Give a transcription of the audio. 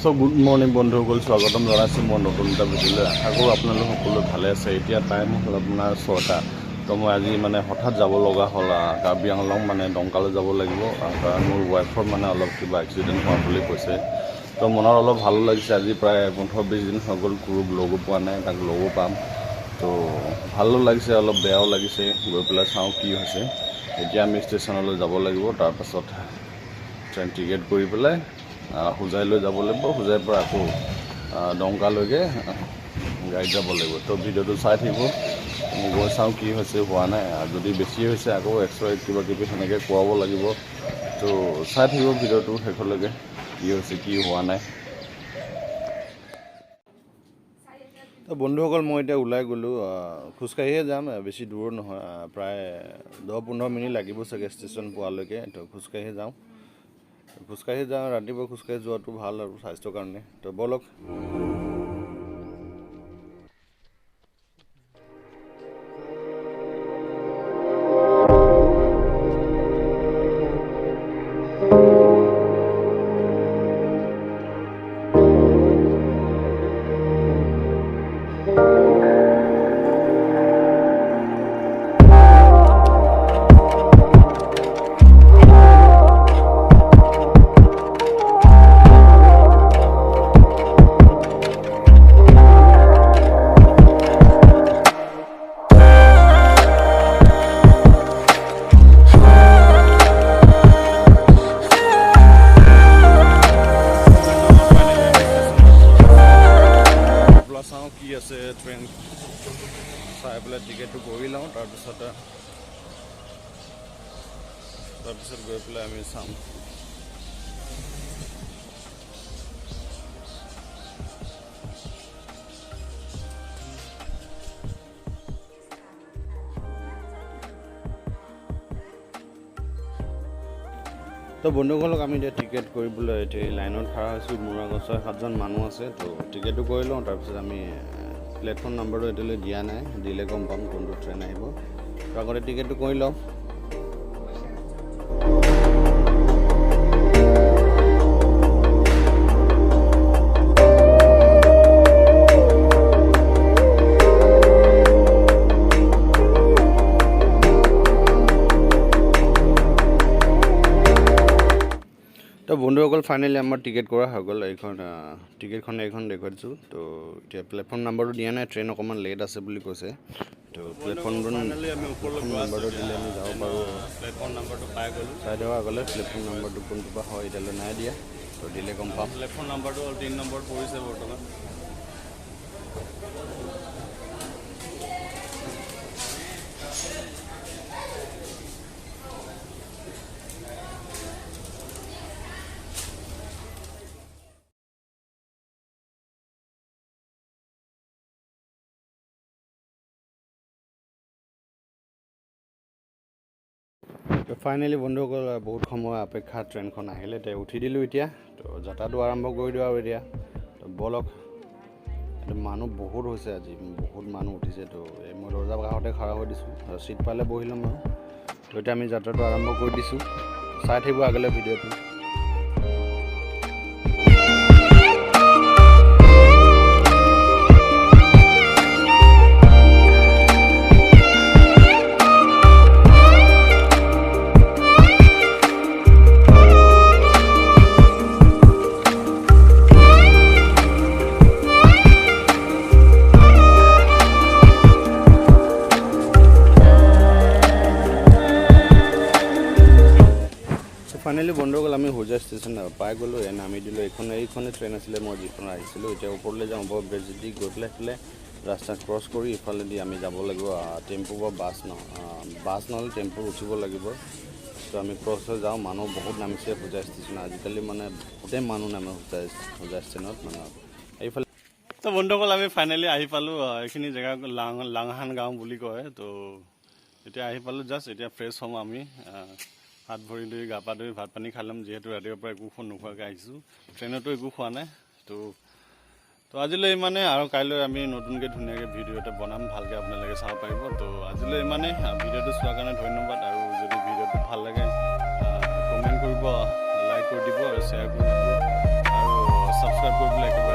So good morning বন্ধুসকল, স্বাগতম জনাইছোঁ মই নতুন এটা ভিডিঅ'লৈ। আশা কৰোঁ আপোনালোক সকলো ভালে আছে। এতিয়া টাইম হ'ল আপোনাৰ 6টা। তো মই আজি হঠাৎ যাব লগা হ'ল কাৰ্বি আংলং দংকালৈ যাব লাগিব, কাৰণ মোৰ ৱাইফৰ অলপ কিবা এক্সিডেণ্ট হোৱা বুলি কৈছে। তো মনত অলপ ভালো লাগিছে। আজি প্ৰায় 15-20 দিন হৈ গ'ল কুৰুক লগো পোৱা নাই, তাক লগো পাম। তো ভালো লাগিছে, অলপ বেয়াও লাগিছে। গৈ পেলাই চাওঁ কি হৈছে। এতিয়া আমি ষ্টেচনলৈ যাব লাগিব, তাৰপাছত ট্ৰেইন টিকেট কৰি পেলাই হোজাই লৈ যাব লাগিব। হোজাইৰ পৰা আকৌ দংকালৈকে গাড়ীত যাব লাগিব। তো ভিডিঅ'টো চাই থাকিব, গৈ চাওঁ কি হৈছে হোৱা নাই। যদি বেছি হৈছে আকৌ এক্সৰে কিবা কিবি সেনেকৈ কৰাব লাগিব। তো চাই থাকিব ভিডিঅ'টো শেষলৈকে, কি হৈছে কি হোৱা নাই। তো বন্ধুসকল, মই এতিয়া ওলাই গ'লোঁ। খোজকাঢ়িয়ে যাম, বেছি দূৰো নহয়, প্ৰায় 10-15 মিনিট লাগিব চাগে ষ্টেচন পোৱালৈকে। তো খোজকাঢ়ি যাওঁ। ৰাতিপুৱা খোজকাঢ়ি যোৱাটো ভাল আৰু স্বাস্থ্যৰ কাৰণে। তো ব'লক। চাওঁ কি আছে, ট্ৰেইন চাই পেলাই টিকেটটো কৰি লওঁ। তাৰপিছত গৈ পেলাই আমি চাম। তো বন্ধুসকলক আমি এতিয়া টিকেট কৰিবলৈ এতিয়া লাইনত খাৰা হৈছোঁ। মোৰ আগত 6-7জন মানুহ আছে। তো টিকেটটো কৰি লওঁ, তাৰপিছত আমি প্লেটফৰ্ম নাম্বাৰটো এতিয়ালৈ দিয়া নাই, দিলে গম পাম কোনটো ট্ৰেইন আহিব। তো আগতে টিকেটটো কৰি লওঁ। তো বন্ধুসকল, ফাইনেলি আমাৰ টিকেট কৰা হৈ গ'ল। টিকেটখন দেখুৱাই দিছোঁ। তো এতিয়া প্লেটফৰ্ম নাম্বাৰটো দিয়া নাই, ট্ৰেইন অকণমান লেট আছে বুলি কৈছে। তো প্লেটফৰ্ম নাম্বাৰটো দিলে আমি যাব পাৰোঁ। প্লেটফৰ্ম নাম্বাৰটো পাই গ'লোঁ। চাই দেৱাৰ আগলৈ প্লেটফৰ্ম নাম্বাৰটো কোনটো পৰা হয় এতিয়ালৈ নাই দিয়া। তো দিলে গম পাম। প্লেটফৰ্ম নাম্বাৰটো 3 নম্বৰত পৰিছে বৰ্তমান। তো ফাইনেলি বন্ধুসকল, বহুত সময় অপেক্ষা, ট্ৰেইনখন আহিলে। এতিয়া উঠি দিলোঁ। এতিয়া তো যাত্ৰাটো আৰম্ভ কৰি দিওঁ আৰু এতিয়া। তো ব'লক। মানুহ বহুত হৈছে আজি, বহুত মানুহ উঠিছে। তো মই দৰ্জাৰ কাষতে খাৰা হৈ দিছোঁ, চিট পালে বহি ল'ম আৰু। তো এতিয়া আমি যাত্ৰাটো আৰম্ভ কৰি দিছোঁ। চাই থাকিব আগলৈ ভিডিঅ'টো। ফাইনেলি বন্ধুসকল, আমি হোজাই ষ্টেচন পাই গ'লোঁ। নামি দিলোঁ। এইখনে ট্ৰেইন আছিলে মই যিখন আহিছিলোঁ। এতিয়া ওপৰলৈ যাওঁ, ওপৰ ব্ৰিজ দি গৈ পেলাই ৰাস্তা ক্ৰছ কৰি ইফালেদি আমি যাব লাগিব টেম্পু বা বাছ নহ'লে টেম্পু উঠিব লাগিব। তো আমি ক্ৰছ হৈ যাওঁ। মানুহ বহুত নামিছে হোজাই ষ্টেচন। আজিকালি গোটেই মানুহ নামে হোজাই ষ্টেচনত এইফালে। তো বন্ধুসকল, আমি ফাইনেলি আহি পালোঁ। এইখিনি জেগা লাংহান গাঁও বুলি কয়। তো এতিয়া আহি পালোঁ জাষ্ট। এতিয়া ফ্ৰেছ হ'ম আমি। হাত ভৰি ধুই গা পা ধুই ভাত পানী খাই ল'ম, যিহেতু ৰাতিপুৱাৰ পৰা একো নোখোৱাকৈ আহিছোঁ। ট্ৰেইনতো একো খোৱা নাই। তো আজিলৈ ইমানে, আৰু কাইলৈ আমি নতুনকৈ ধুনীয়াকৈ ভিডিঅ' এটা বনাম, ভালকৈ আপোনালোকে চাব পাৰিব। তো আজিলৈ ইমানে। ভিডিঅ'টো চোৱাৰ কাৰণে ধন্যবাদ। আৰু যদি ভিডিঅ'টো ভাল লাগে কমেণ্ট কৰিব, লাইক কৰি দিব আৰু শ্বেয়াৰ কৰি দিব আৰু ছাবস্ক্ৰাইব কৰিবলৈ একেবাৰে